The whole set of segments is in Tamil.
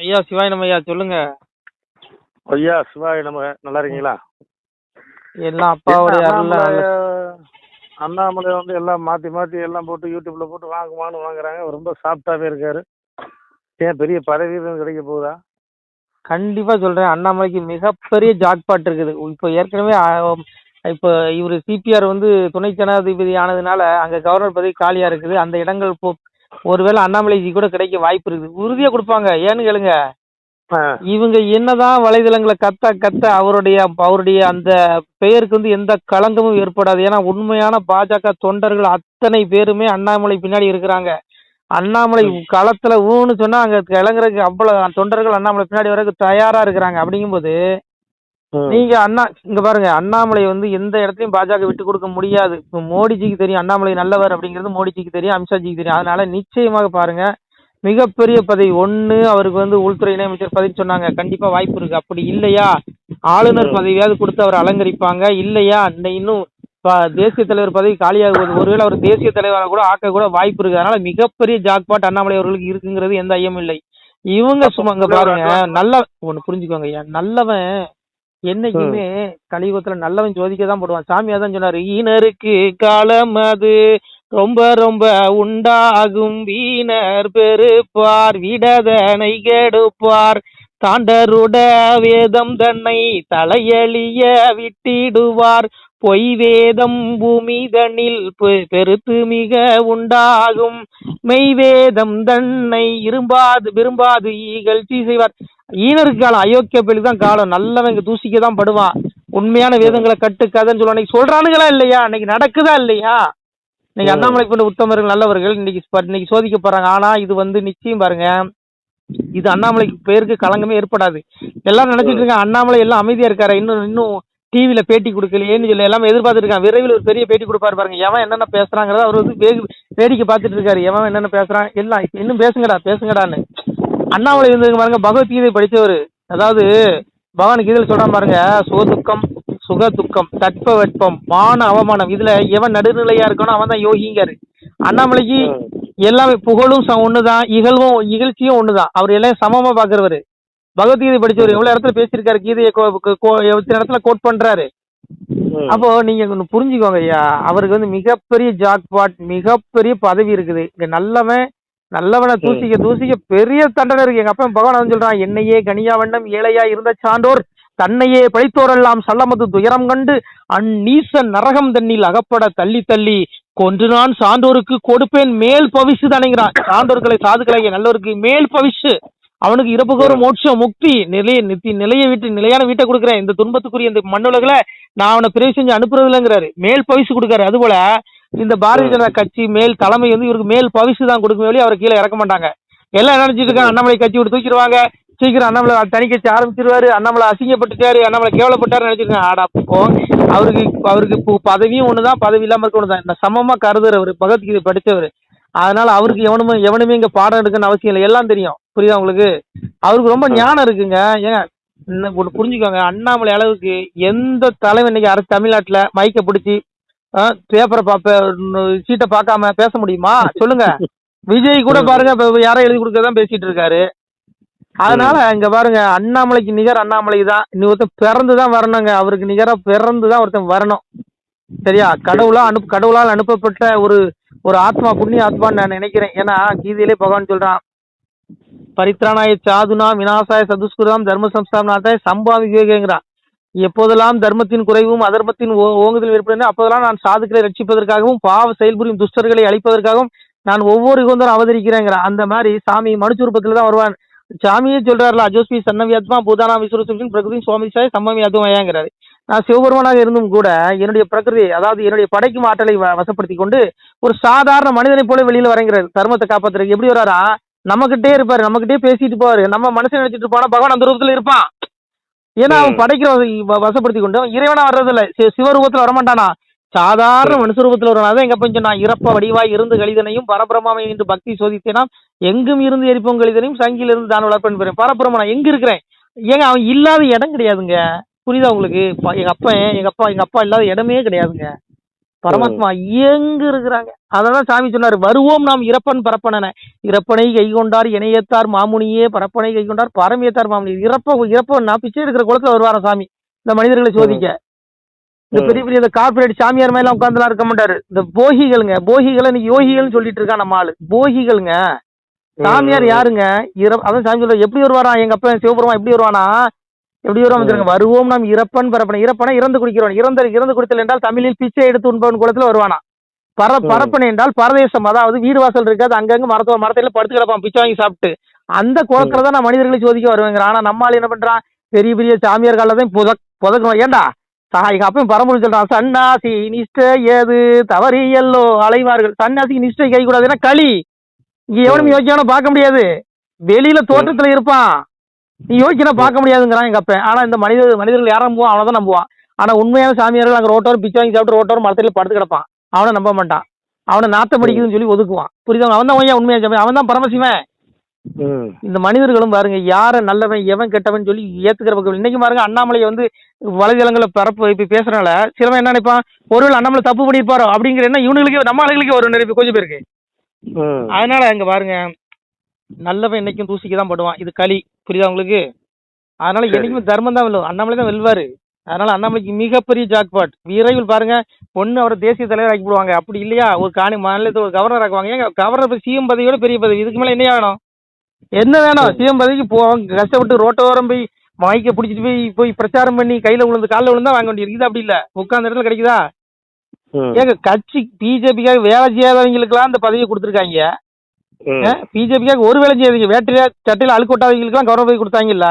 ஐயா சிவாய் நம்ம ஐயா சொல்லுங்க. ஐயா சிவாய் நம்ம நல்லா இருக்கீங்களா? எல்லாம் அப்பாவுடைய அருள்ல அண்ணாமலை வந்து எல்லாம் மாற்றி மாற்றி எல்லாம் போட்டு யூடியூப்ல போட்டு வாங்குறாங்க. ரொம்ப சாஃப்டாகவே இருக்காரு. ஏன் பெரிய பதவி கிடைக்க போகுதா? கண்டிப்பா சொல்றேன், அண்ணாமலைக்கு மிகப்பெரிய ஜாக்பாட் இருக்குது. இப்போ ஏற்கனவே இப்போ இவர் சிபிஆர் வந்து துணை ஜனாதிபதி ஆனதுனால அங்க கவர்னர் பதவி காலியா இருக்குது. அந்த இடங்கள் ஒருவேளை அண்ணாமலைக்கு கூட கிடைக்க வாய்ப்பு இருக்குது. உறுதியா கொடுப்பாங்க. ஏன்னு கேளுங்க, இவங்க என்னதான் வலைதளங்களை கத்த அவருடைய அந்த பெயருக்கு வந்து எந்த களங்கமும் ஏற்படாது. ஏன்னா உண்மையான பாஜக தொண்டர்கள் அத்தனை பேருமே அண்ணாமலை பின்னாடி இருக்கிறாங்க. அண்ணாமலை களத்துல ஊன்னு சொன்னா அங்க கிளங்குறதுக்கு அவ்வளவு தொண்டர்கள் அண்ணாமலை பின்னாடி வரைக்கும் தயாரா இருக்கிறாங்க. அப்படிங்கும்போது நீங்க இங்க பாருங்க, அண்ணாமலை வந்து எந்த இடத்தையும் பாஜக விட்டு கொடுக்க முடியாது. இப்போ மோடிஜிக்கு தெரியும் அண்ணாமலை நல்லவர் அப்படிங்கிறது, மோடிஜிக்கு தெரியும், அமித்ஷாஜிக்கு தெரியும். அதனால நிச்சயமாக பாருங்க, மிகப்பெரிய பதவி ஒண்ணு அவருக்கு வந்து உள்துறை இணையமைச்சர் பதவி சொன்னாங்க, கண்டிப்பா வாய்ப்பு இருக்கு. அப்படி இல்லையா ஆளுநர் பதவியாவது கொடுத்து அவர் அலங்கரிப்பாங்க. இல்லையா இன்னும் தேசிய தலைவர் பதவி காலியாகுவது, ஒருவேளை அவர் தேசிய தலைவராக கூட ஆக்க கூட வாய்ப்பு இருக்கு. அதனால மிகப்பெரிய ஜாக்பாட் அண்ணாமலை அவர்களுக்கு இருக்குங்கிறது எந்த ஐயமும் இல்லை. இவங்க சும்மா இங்க பாருங்க, நல்ல ஒண்ணு புரிஞ்சுக்கோங்க ஐயா, நல்லவன் என்னைக்குமே கலியுகத்துல நல்லவன் ஜோதிக்கதான் போடுவான். சாமியா தான் சொன்னாரு, ஈனருக்கு காலம் அது ரொம்ப ரொம்ப உண்டாகும், வீணர் பெருப்பார் விடதனை கெடுப்பார், தாண்டருட வேதம் தன்னை தலையழிய விட்டிடுவார், பொய் வேதம் பூமி தன்னில் பெருத்து மிக உண்டாகும், மெய்வேதம் தன்னை விரும்பாது இகழ்ச்சி செய்வார். ஈனருக்கு காலம் அயோக்கிய பேருக்கு தான் காலம். நல்லவங்க தூசிக்க தான் படுவான். உண்மையான வேதங்களை கட்டுக்காதன்னு சொல்லுவாங்க. சொல்றானுங்களா இல்லையா? இன்னைக்கு நடக்குதா இல்லையா? இன்னைக்கு அண்ணாமலை கொண்ட உத்தமர்கள் நல்லவர்கள் இன்னைக்கு சோதிக்கப்படுறாங்க. ஆனா இது வந்து நிச்சயம் பாருங்க, இது அண்ணாமலைக்கு பேருக்கு களங்கமே ஏற்படாது. எல்லாரும் நினைச்சிட்டு இருக்காங்க அண்ணாமலை எல்லாம் அமைதியா இருக்காரு, இன்னும் டிவியில பேட்டி கொடுக்கலையேன்னு சொல்லி எல்லாமே எதிர்பார்த்துட்டு இருக்காங்க. விரைவில் ஒரு பெரிய பேட்டி கொடுப்பாரு பாருங்க. எவன் என்னென்ன பேசுறாங்கிறத அவர் வந்து வேடிக்கை பார்த்துட்டு இருக்காரு. எவன் என்னென்ன பேசுறான் எல்லாம் இன்னும் பேசுங்கடான்னு. அண்ணாமலை இருந்ததுங்க பாருங்க, பகவத்கீதை படிச்சவர். அதாவது பகவான் கீதையில சொல்றான் பாருங்க, சுகதுக்கம் சுக துக்கம் தட்ப வெட்பம் மான அவமானம், இதுல எவன் நடுநிலையா இருக்கணும் அவன் தான் யோகிங்காரு. அண்ணாமலைக்கு எல்லாமே புகழும் ஒண்ணுதான், இகழ்ச்சியும் ஒண்ணுதான். அவர் எல்லாம் சமமா பாக்குறவரு. பகவத்கீதை படிச்சவர் எவ்வளவு இடத்துல பேசியிருக்காரு, கீதையை எத்தனை இடத்துல கோட் பண்றாரு. அப்போ நீங்க புரிஞ்சுக்கோங்க ஐயா, அவருக்கு வந்து மிகப்பெரிய ஜாக்பாட், மிகப்பெரிய பதவி இருக்குது. இங்க நல்லவனை தூசிக்க பெரிய தண்டனை இருக்கு. எங்க அப்பா பகவான் சொல்றான், என்னையே கனியா வண்ணம் ஏழையா இருந்த சான்றோர் தன்னையே பழித்தோரெல்லாம் சல்லமது துயரம் கண்டு அந்நீசன் நரகம் தண்ணில் அகப்பட தள்ளி தள்ளி கொன்று நான் சான்றோருக்கு கொடுப்பேன் மேல் பவிசு தானேங்கிறான். சான்றோர்களை சாதுக்களை நல்லவருக்கு மேல் பவிசு, அவனுக்கு இறப்புக்கோரும் மோட்சம் முக்தி நிலையை விட்டு நிலையான வீட்டை கொடுக்குறேன், இந்த துன்பத்துக்குரிய இந்த மண்ணுலகில நான் அவனை பிரிவு செஞ்சு அனுப்புறது இல்லைங்கிறாரு. மேல் பவிசு கொடுக்காரு. அதுபோல இந்த பாரதிய ஜனதா கட்சி மேல் தலைமை வந்து இவருக்கு மேல் பவிசு தான் கொடுக்கும் வழி, அவரை கீழே இறக்க மாட்டாங்க. எல்லாம் நினைச்சிட்டு இருக்காங்க அண்ணாமலை கட்சி விட்டு தூக்கிடுவாங்க, சீக்கிரம் அண்ணாமலை தனி கட்சி ஆரம்பிச்சிருவாரு, அண்ணாமலை அசிங்கப்பட்டுட்டாரு, அண்ணாமலை கேவலப்பட்டாரு நினைச்சிருக்காங்க. ஆடாப்போ அவருக்கு பதவியும் ஒண்ணுதான், பதவி இல்லாம இருக்க ஒண்ணுதான். இந்த சமமா கருதுறவர், பகவத்கீதை படிச்சவர். அதனால அவருக்கு எவனுமே இங்க பாடம் எடுக்கணும்னு அவசியம் இல்லை, எல்லாம் தெரியும். புரியுதா உங்களுக்கு? அவருக்கு ரொம்ப ஞானம் இருக்குங்க. ஏங்க புரிஞ்சுக்கோங்க, அண்ணாமலை அளவுக்கு எந்த தலைவன் இன்னைக்கு தமிழ்நாட்டுல மைக்க பிடிச்சி பேப்பரை சீட்டை பார்க்காம பேச முடியுமா சொல்லுங்க? விஜய் கூட பாருங்க, யாரும் எழுதி கொடுக்கறதான் பேசிட்டு இருக்காரு. அதனால இங்க பாருங்க, அண்ணாமலைக்கு நிகர் அண்ணாமலை தான். இன்னும் ஒருத்தன் பிறந்துதான் வரணுங்க, அவருக்கு நிகரா பிறந்துதான் ஒருத்தன் வரணும். சரியா? கடவுளால் அனுப்பப்பட்ட ஒரு ஆத்மா, புண்ணிய ஆத்மான்னு நான் நினைக்கிறேன். ஏன்னா கீதையிலே பகவான் சொல்றான், பரித்ராணாய சாதுனா விநாசாய சதுஷ்கிருதம் தர்ம சம்ஸ்தாபனாய சம்பாவி விவேகங்கிறான். எப்போதெல்லாம் தர்மத்தின் குறைவும் அதர்மத்தின் ஓங்குதல் ஏற்படுகிறது அப்போதெல்லாம் நான் சாதுக்களை ரட்சிப்பதற்காகவும் பாவ செயல்புரியும் துஷ்டர்களை அழிப்பதற்காகவும் நான் ஒவ்வொரு யுகந்தரும் அவதரிக்கிறேங்கிறான். அந்த மாதிரி சாமி மனுஷ ரூபத்துல தான் வருவான். சாமியே சொல்றாருல, அஜோஸ்மி சன்னவியாத்மா பூதானா விஸ்வரூபின் பிரகிருதி சுவாமிசாய் சம்மவியாத்மாயாங்கிறாரு. நான் சிவபெருமானாக இருந்தும் கூட என்னுடைய பிரகிருதி, அதாவது என்னுடைய படைக்கும் ஆற்றலை வசப்படுத்தி கொண்டு ஒரு சாதாரண மனிதனை போல வெளியில வரங்கிறாரு. தர்மத்தை காப்பாத்துறதுக்கு எப்படி வராரா? நம்மகிட்டே இருப்பாரு, நம்மகிட்டே பேசிட்டு போவாரு. நம்ம மனசை நினைச்சிட்டு இருப்பானா பகவான் அந்த ரூபத்துல இருப்பான். ஏன்னா அவன் படைக்கிற வசப்படுத்தி கொண்டு இறைவனா வர்றதில்ல, சிவரூபத்துல வரமாட்டானா, சாதாரண மனுஷ ரூபத்துல வரனாதான். எங்க கொஞ்சம் நான் இறப்ப வடிவாய் இருந்து கழிதனையும் பரபிரமாமை என்று பக்தி சோதித்தேனா எங்கும் இருந்து எரிப்போம் கழிதனையும் சங்கில இருந்து தான் வளர்ப்பேன் பெறேன். பரபிரமா நான் எங்க இருக்கிறேன்? ஏங்க அவன் இல்லாத இடம் கிடையாதுங்க. புரியுதா உங்களுக்கு? எங்க அப்பா இல்லாத இடமே கிடையாதுங்க. பரமாத்மா எங்க இருக்கிறாங்க? அதான் சாமி சொன்னாரு, வருவோம் நாம் இறப்பன் பரப்பன. இறப்பனை கை கொண்டார் இணையத்தார் மாமுனியே, பரப்பனை கை கொண்டார் பரமியத்தார் மாமுனி. இறப்பன்னா பிச்சை எடுக்கிற குளத்துல வருவாராம் சாமி இந்த மனிதர்களை சோதிக்க. இந்த பெரிய பெரிய இந்த கார்பரேட் சாமியார் மேல உட்காந்துலாம் இருக்க மாட்டாரு. இந்த போகிகளுங்க, போகிகளை இன்னைக்கு யோகிகள்னு சொல்லிட்டு இருக்கான் நம்ம ஆளு. போகிகளுங்க. சாமியார் யாருங்க? அதான் சாமி சொல்ற, எப்படி வருவாரா எங்க அப்பா சிவபெருமா? எப்படி வருவானா? எப்படி வருவாங்க? வருவோம் நாம் இறப்பன் பரப்பன. இறப்பன இறந்து குடிக்கிறோம். இறந்து குடித்தல் என்றால் தமிழில் பிச்சை எடுத்து உண்பவன் குளத்துல வருவானா. பரப்பனை என்றால் பரதேசம், அதாவது வீடு வாசல் இருக்காது, அங்கங்க மரத்தையில படுத்து கிடப்பான் பிச்சை வாங்கி சாப்பிட்டு. அந்த குளத்துல தான் நான் மனிதர்களை சோதிக்க வருவேங்கிற. ஆனா நம்ம ஆள் என்ன பண்றான்? பெரிய பெரிய சாமியார் காலதான் புதக்கணும். ஏண்டா எங்க அப்பயும் பரம்பரை சொல்றான், சன்னாசி நிஷ்டை ஏது தவறி எல்லோ அலைவார்கள். சன்னாசி நிஷ்டை கை கூடாதுன்னா களி. இங்க எவனும் யோசிக்கான பார்க்க முடியாது. வெளியில தோட்டத்துல இருப்பான், நீ யோசிக்கனா பார்க்க முடியாதுங்கிறான் எங்க அப்பன். ஆனா இந்த மனிதர்கள் யாரும் நம்புவான்? அவனதான் நம்புவான். ஆனா உண்மையான சாமியார்கள் அங்க ரோட்டோரம் பிச்சை வாங்கி சாப்பிட்டு ரோட்டோரம் மரத்துல படுத்து கிடப்பான். அவனை நம்ப மாட்டான். அவனை நாத்தம் படிக்குதுன்னு சொல்லி ஒதுக்குவான். புரியுதா? அவன் தான் உண்மையா சாமி, அவன் தான் பரமசிவன். இந்த மனிதர்களும் பாருங்க, யார நல்லவன் எவன் கெட்டவன் சொல்லி ஏத்துக்கிற பக்கம். இன்னைக்கு பாருங்க, அண்ணாமலையை வந்து வலைதளங்களை பரப்பு இப்ப பேசுறனால சிலவன் என்ன நினைப்பான், ஒருவேளை அண்ணாமலை தப்பு பண்ணிருப்பாரோ அப்படிங்கிற என்ன இவனுங்களுக்கு நம்ம ஆளுகளுக்கு ஒரு நிறைய கொஞ்சம் பேருக்கு. அதனால இங்க பாருங்க, நல்லவன் என்னைக்கும் தூசிக்கு தான் படுவான். இது களி. புரியுதா உங்களுக்கு? அதனால என்னைக்குமே தர்மம் தான் வெல்லும். அண்ணாமலை தான் வெல்வாரு. அதனால அண்ணாமலைக்கு மிகப்பெரிய ஜாக்பாட். விரைவில் பாருங்க, பொண்ணு அவரை தேசிய தலைவர் ஆக்கி போடுவாங்க. அப்படி இல்லையா ஒரு மாநிலத்தில் ஒரு கவர்னர் ஆக்குவாங்க. ஏங்க கவர்னர் சிஎம் பதவியோட பெரிய பதவி. இதுக்கு மேல என்ன வேணும்? என்ன வேணும்? சிஎம் பதவிக்கு போவாங்க, கஷ்டப்பட்டு ரோட்டோரம் போய் மைக்க பிடிச்சிட்டு போய் பிரச்சாரம் பண்ணி கையில விழுந்து காலில் விழுந்தா வாங்க வேண்டியது. இது அப்படி இல்ல, உட்கார்ந்த இடத்துல கிடைக்குதா? ஏங்க கட்சி பிஜேபிக்காக வேலை செய்யாதவங்களுக்கு எல்லாம் அந்த பதவியை கொடுத்துருக்காங்க. பிஜேபிக்காக ஒரு வேலை செய்யாதீங்க, வேட்டையா சட்டையில அழுக்கு விட்டாதவங்களுக்கு எல்லாம் கௌரவ பதவி கொடுத்தாங்கல்ல.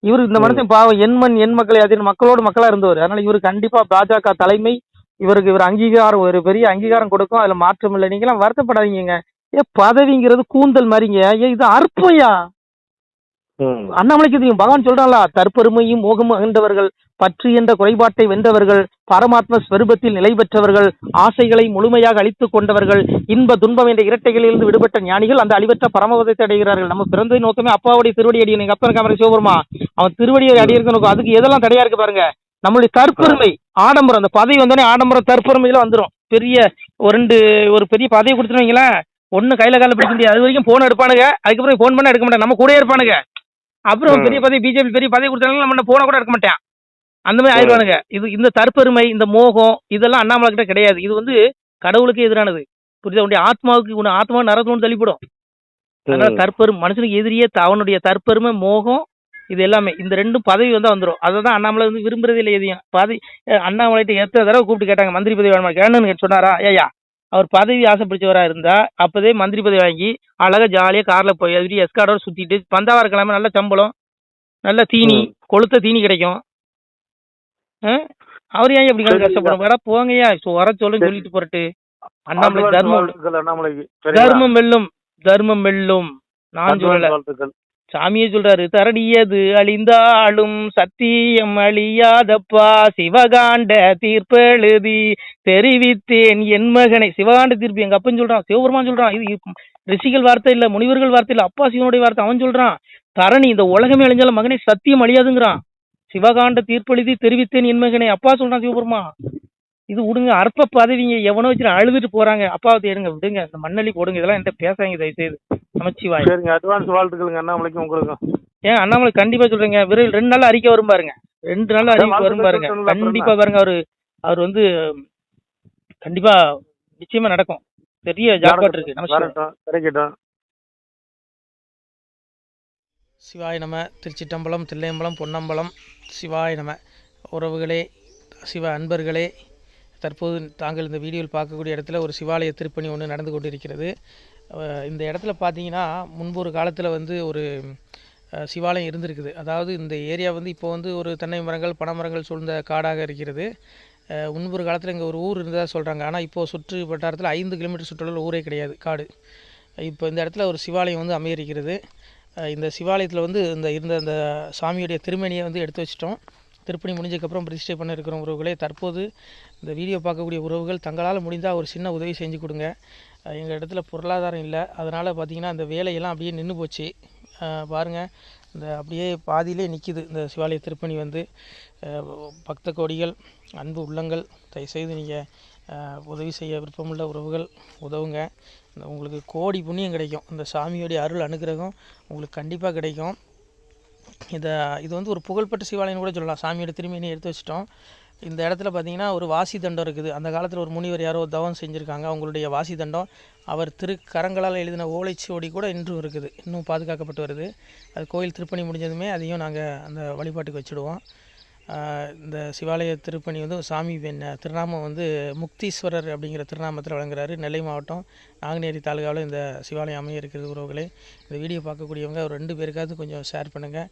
இவரு இந்த மனுஷன் பாவம் எண் மக்களை அதில் மக்களோடு மக்களா இருந்தவர். அதனால இவரு கண்டிப்பா பாஜக தலைமை இவர் அங்கீகாரம், ஒரு பெரிய அங்கீகாரம் கொடுக்கும். அதுல மாற்றம் இல்லை. நீங்க எல்லாம் வருத்தப்படாதீங்க. பதவிங்கிறது கூந்தல் மாதிரிங்க. இது அற்பையா? அண்ணாமலைக்கு தெரியும். பகவான் சொல்றாங்களா, தற்பெருமையும் மோகமும் அகன்றவர்கள், பற்று என்ற குறைபாட்டை வென்றவர்கள், பரமாத்ம ஸ்வரூபத்தில் நிலை பெற்றவர்கள், ஆசைகளை முழுமையாக அழித்துக் கொண்டவர்கள், இன்ப துன்பம் என்ற இரட்டைகளிலிருந்து விடுபட்ட ஞானிகள் அந்த அழிவற்ற பரமபதத்தை அடைகிறார்கள். நம்ம பிறந்த நோக்கமே அப்பாவுடைய திருவடி அடி. எங்க அப்பா காமரை சிவபெருமா அவன் திருவடியை அடியிருக்க நோக்கம். அதுக்கு எதெல்லாம் தடையா இருக்கு பாருங்க. நம்மளுடைய தற்பெருமை, ஆடம்பரம். அந்த பதவி வந்தோடனே ஆடம்பரம் தற்பெருமையில வந்துடும். பெரிய ஒரு பெரிய பதவி கொடுத்துருவீங்களேன், ஒன்னு கையில கால பிடிக்க முடியாது. அது வரைக்கும் போன் எடுப்பானுங்க, அதுக்கப்புறம் போன் பண்ண எடுக்க மாட்டேன், நம்ம கூட இருப்பானுங்க. அப்புறம் பெரிய பதவி பிஜேபி பெரிய பதவி கொடுத்தாலும் நம்ம போன கூட எடுக்க மாட்டேன். அந்த மாதிரி ஆயிடுவானுங்க. இந்த தற்பெருமை, இந்த மோகம், இதெல்லாம் அண்ணாமலை கிட்ட கிடையாது. இது வந்து கடவுளுக்கு எதிரானது. புரியுதா? உன்னுடைய ஆத்மா நரகத்தோடு தள்ளிப்படும். அதனால மனுஷனுக்கு எதிரியே அவனுடைய தற்பெருமை, மோகம், இது எல்லாமே. இந்த ரெண்டும் பதவி வந்துடும். அதை தான் அண்ணாமலை வந்து விரும்புறதே இல்லை எதையும். அண்ணாமலைகிட்ட எத்தனை தடவை கூப்பிட்டு கேட்டாங்க, மந்திரி பதவி வேணுமா கேணுன்னு சொன்னாரா? ஏயா அவர் பதவி ஆசைப்பிடிச்சவரா இருந்தா அப்பதே மந்திரி பதவி வாங்கி அழகா ஜாலியா கார்ல போய் அது எஸ்கார்டோட சுத்திட்டு பந்தாவா கிழமை நல்ல சம்பளம், நல்ல தீனி, கொளுத்த தீனி கிடைக்கும். அவர் ஏன் எப்படி கஷ்டப்படும்? வேற போங்கய்யா, வர சொல்லுன்னு சொல்லிட்டு போறட்டு. அண்ணாமலை தர்மம் வெல்லும், தர்மம் வெல்லும். நான் சொல்லல, சாமியே சொல்றாரு. தரடியது அழிந்தாலும் சத்தியம் அழியாதப்பா, சிவகாண்ட தீர்ப்பெழுதி தெரிவித்தேன் என் மகனை. சிவகாண்ட தீர்ப்பு எங்க அப்பன்னு சொல்றான், சிவபெருமான் சொல்றான். இது ரிஷிகள் வார்த்தை இல்ல, முனிவர்கள் வார்த்தை இல்ல, அப்பா சிவனுடைய வார்த்தை. அவன் சொல்றான், தரணி இந்த உலகமே அழிஞ்சாலும் மகனை சத்தியம் அழியாதுங்கிறான். சிவகாண்ட தீர்ப்பெழுதி தெரிவித்தேன் என் மகனை அப்பா சொல்றான் சிவபெருமான். இது விடுங்க, அற்ப பதவிங்க. எவனோ வச்சு அழுதுட்டு போறாங்க. அப்பாவை தேடுங்க, விடுங்க, இந்த மண்ணலி போடுங்க. இதெல்லாம் என்கிட்ட பேசாங்க தயவு செய்து. நமச்சிவாய். சரிங்க, அட்வான்ஸ் வாழ்த்துக்களுங்க அண்ணாமலைக்கும் உங்களுக்கும். ஏன் அண்ணாமலை கண்டிப்பா சொல்றேங்க, விரைவில் 2 நாள் அறிக்கை வரும் பாருங்க. 2 நாள் அறிக்கை வரும் பாருங்க. கண்டிப்பா பாருங்க, அவர் வந்து கண்டிப்பா நிச்சயமா நடக்கும். பெரிய ஜாக்பாட் இருக்கு. கிடைக்கட்டும். சிவாய நம. திருச்சிட்டம்பலம், தில்லையம்பலம், பொன்னம்பலம். சிவாய நம. உறவுகளே, சிவ அன்பர்களே, தற்போது தாங்கள் இந்த வீடியோவில் பார்க்கக்கூடிய இடத்துல ஒரு சிவாலய திருப்பணி ஒன்று நடந்து கொண்டிருக்கிறது. இந்த இடத்துல பார்த்தீங்கன்னா முன்பு ஒரு காலத்தில் வந்து ஒரு சிவாலயம் இருந்திருக்குது. அதாவது இந்த ஏரியா வந்து இப்போ வந்து ஒரு தென்னை மரங்கள், பனை மரங்கள் சூழ்ந்த காடாக இருக்கிறது. முன்பு ஒரு காலத்தில் இங்கே ஒரு ஊர் இருந்ததாக சொல்கிறாங்க. ஆனால் இப்போது சுற்று வட்டாரத்தில் 5 கிலோமீட்டர் சுற்றுலாவில் ஊரே கிடையாது, காடு. இப்போ இந்த இடத்துல ஒரு சிவாலயம் வந்து அமையிருக்கிறது. இந்த சிவாலயத்தில் வந்து இருந்த அந்த சாமியுடைய திருமணியை வந்து எடுத்து வச்சிட்டோம். திருப்பணி முடிஞ்சதுக்கப்புறம் பிரதிஷ்டை பண்ண இருக்கிற உறவுகளே, தற்போது இந்த வீடியோ பார்க்கக்கூடிய உறவுகள் தங்களால் முடிந்தால் ஒரு சின்ன உதவி செஞ்சு கொடுங்க. எங்கள் இடத்துல பொருளாதாரம் இல்லை, அதனால் பார்த்திங்கன்னா அந்த வேலையெல்லாம் அப்படியே நின்று போச்சு. பாருங்கள், இந்த அப்படியே பாதியிலே நிற்கிது இந்த சிவாலய திருப்பணி வந்து. பக்த கோடிகள், அன்பு உள்ளங்கள், தயவுசெய்து நீங்கள் உதவி செய்ய விருப்பமுள்ள உறவுகள் உதவுங்க. உங்களுக்கு கோடி புண்ணியம் கிடைக்கும். இந்த சாமியோடைய அருள் அனுகிரகம் உங்களுக்கு கண்டிப்பாக கிடைக்கும். இது வந்து ஒரு புகழ்பெற்ற சிவாலயம் கூட சொல்லலாம். சாமியோட திருமேனி எடுத்து வச்சிட்டோம். இந்த இடத்துல பார்த்திங்கன்னா ஒரு வாசி தண்டம் இருக்குது. அந்த காலத்தில் ஒரு முனிவர் யாரோ தவம் செஞ்சுருக்காங்க. அவங்களுடைய வாசி தண்டம் அவர் திருக்கரங்களால் எழுதின ஓலைச்சுவடி கூட இன்றும் இருக்குது, இன்னும் பாதுகாக்கப்பட்டு வருது. அது கோயில் திருப்பணி முடிஞ்சதுமே அதையும் நாங்கள் அந்த வழிபாட்டுக்கு வச்சுடுவோம். இந்த சிவாலய திருப்பணி வந்து சாமி திருநாமம் வந்து முக்தீஸ்வரர் அப்படிங்கிற திருநாமத்தில் வழங்குறாரு. நெல்லை மாவட்டம் நாங்குநேரி தாலுகாவில் இந்த சிவாலயம் அமைய இருக்கிறது உறவுகளே. இந்த வீடியோ பார்க்கக்கூடியவங்க ஒரு 2 பேருக்காவது கொஞ்சம் ஷேர் பண்ணுங்கள்.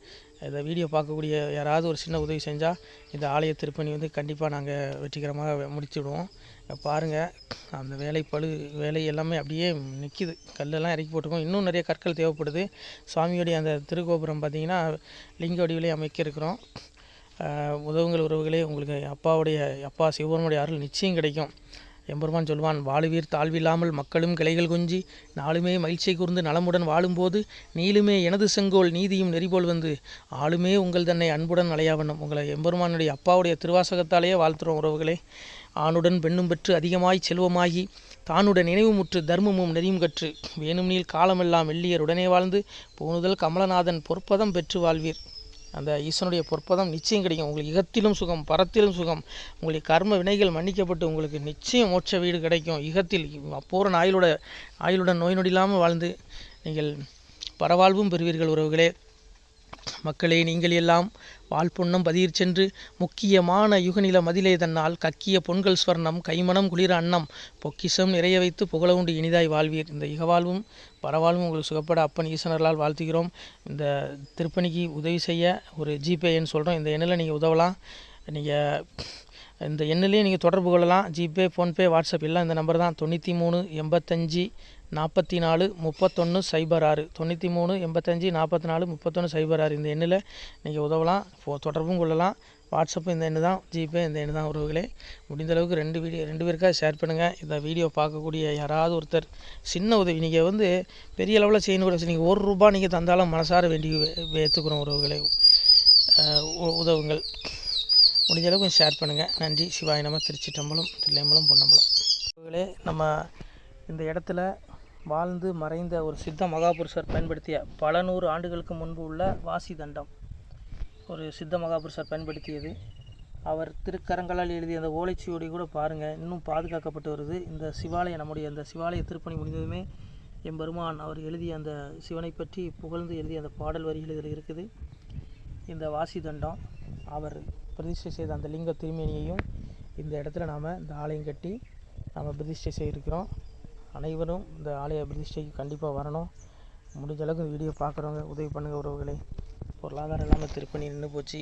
இந்த வீடியோ பார்க்கக்கூடிய யாராவது ஒரு சின்ன உதவி செஞ்சால் இந்த ஆலய திருப்பணி வந்து கண்டிப்பாக நாங்கள் வெற்றிகரமாக முடிச்சுடுவோம். பாருங்கள், அந்த வேலை எல்லாமே அப்படியே நிற்கிது. கல்லெல்லாம் இறக்கி போட்டிருக்கோம். இன்னும் நிறைய கற்கள் தேவைப்படுது. சுவாமியோடைய அந்த திருக்கோபுரம் பார்த்திங்கன்னா லிங்க வடிவிலே அமைக்க இருக்கிறோம். உதவுங்கள் உறவுகளே. உங்களுக்கு அப்பா சிவபெருமானுடைய அருள் நிச்சயம் கிடைக்கும். எம்பெருமான் சொல்வான், வாழுவீர் தாழ்வில்லாமல் மக்களும் கிளைகள் கொஞ்சி நாளுமே மகிழ்ச்சி கூர்ந்து நலமுடன் வாழும்போது நீளுமே எனது செங்கோல் நீதியும் நெறிபோல் வந்து ஆளுமே உங்கள் தன்னை அன்புடன் அலையாவண்ணம். உங்களை எம்பெருமானுடைய அப்பாவுடைய திருவாசகத்தாலேயே வாழ்த்துறோம் உறவுகளே. ஆணுடன் பெண்ணும் பெற்று அதிகமாய் செல்வமாகி தானுடன் நினைவுமுற்று தர்மமும் நெறியும் கற்று வேணும் நீள் காலமெல்லாம் வெள்ளியர் உடனே வாழ்ந்து போனுதல் கமலநாதன் பொற்பதம் பெற்று வாழ்வீர். அந்த ஈசனுடைய பொற்பதம் நிச்சயம் கிடைக்கும். உங்களுக்கு இகத்திலும் சுகம், பரத்திலும் சுகம். உங்களுடைய கர்ம வினைகள் மன்னிக்கப்பட்டு உங்களுக்கு நிச்சயம் மோட்ச வீடு கிடைக்கும். இகத்தில் பூரண ஆயுளுடன் நோய் நொடி இல்லாமல் வாழ்ந்து நீங்கள் பரவாழ்வும் பெறுவீர்கள் உறவுகளே. மக்களே, நீங்கள் எல்லாம் வாழ்பொன்னம் பதியிற் சென்று முக்கியமான யுகநில மதிலே தன்னால் கக்கிய பொன்கள் ஸ்வர்ணம் கைமணம் குளிர அன்னம் பொக்கிஷம் நிறைய வைத்து புகழ உண்டு இனிதாய் வாழ்வீர். இந்த இகவாழ்வும் பரவாழ்வும் உங்களுக்கு சுகப்பட அப்பன் ஈசனர்களால் வாழ்த்துகிறோம். இந்த திருப்பணிக்கு உதவி செய்ய ஒரு ஜிபே எண் சொல்கிறோம். இந்த எண்ணில் நீங்கள் உதவலாம். நீங்கள் இந்த எண்ணிலேயே நீங்கள் தொடர்பு கொள்ளலாம். ஜிபே, ஃபோன்பே, வாட்ஸ்அப் எல்லாம் இந்த நம்பர் தான். 93 85 44 31 06 93 85 44 31 06. இந்த எண்ணில் நீங்கள் உதவலாம், தொடர்பும் கொள்ளலாம். வாட்ஸ்அப்பு இந்த எண்ணு தான், ஜிபே இந்த எண்ணு தான் உறவுகளே. முடிந்தளவுக்கு 2 பேருக்காக ஷேர் பண்ணுங்கள். இந்த வீடியோ பார்க்கக்கூடிய யாராவது ஒருத்தர் சின்ன உதவி, நீங்கள் வந்து பெரிய அளவில் செய்யணும் கூட, நீங்கள் ₹1 நீங்கள் தந்தாலும் மனசார வேண்டி ஏற்றுக்கிறோம் உறவுகளே. உதவுங்கள். முடிஞ்ச அளவுக்கு கொஞ்சம் ஷேர் பண்ணுங்கள். நன்றி. சிவாய நம. திருச்சிற்றம்பலம், தில்லையம்பலம், பொன்னம்பலம். உறவுகளே, நம்ம இந்த இடத்துல வாழ்ந்து மறைந்த ஒரு சித்த மகாபுருஷர் பயன்படுத்திய பல 100 ஆண்டுகளுக்கு முன்பு உள்ள வாசி தண்டம் ஒரு சித்த மகாபுருஷர் பயன்படுத்தியது. அவர் திருக்கரங்களால் எழுதிய அந்த ஓலைச்சுவடி கூட பாருங்கள், இன்னும் பாதுகாக்கப்பட்டு வருது. இந்த சிவாலயம், நம்முடைய அந்த சிவாலய திருப்பணி முடிந்ததுமே எம்பெருமான் அவர் எழுதிய அந்த சிவனை பற்றி புகழ்ந்து எழுதிய அந்த பாடல் வரிகள் இதில் இருக்குது. இந்த வாசி தண்டம் அவர் பிரதிஷ்டை செய்த அந்த லிங்க திருமேனியையும் இந்த இடத்துல நாம் இந்த ஆலயம் கட்டி நாம் பிரதிஷ்டை செய்திருக்கிறோம். அனைவரும் இந்த ஆலய பிரதிஷ்டைக்கு கண்டிப்பாக வரணும். முடிஞ்ச அளவுக்கு இந்த வீடியோ பார்க்குறவங்க உதவி பண்ணுங்கள் உறவுகளை. பொருளாதாரம் இல்லாமல் திருப்பணி நின்று போச்சு.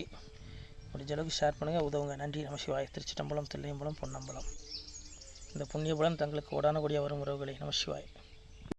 முடிஞ்ச அளவுக்கு ஷேர் பண்ணுங்கள், உதவுங்க. நன்றி. நம சிவாய. திருச்சிற்றம்பலம், தில்லையம்பலம், பொன்னம்பலம். இந்த புண்ணிய பலன் தங்களுக்கு உடான கூடிய வரும் உறவுகளை. நம சிவாய.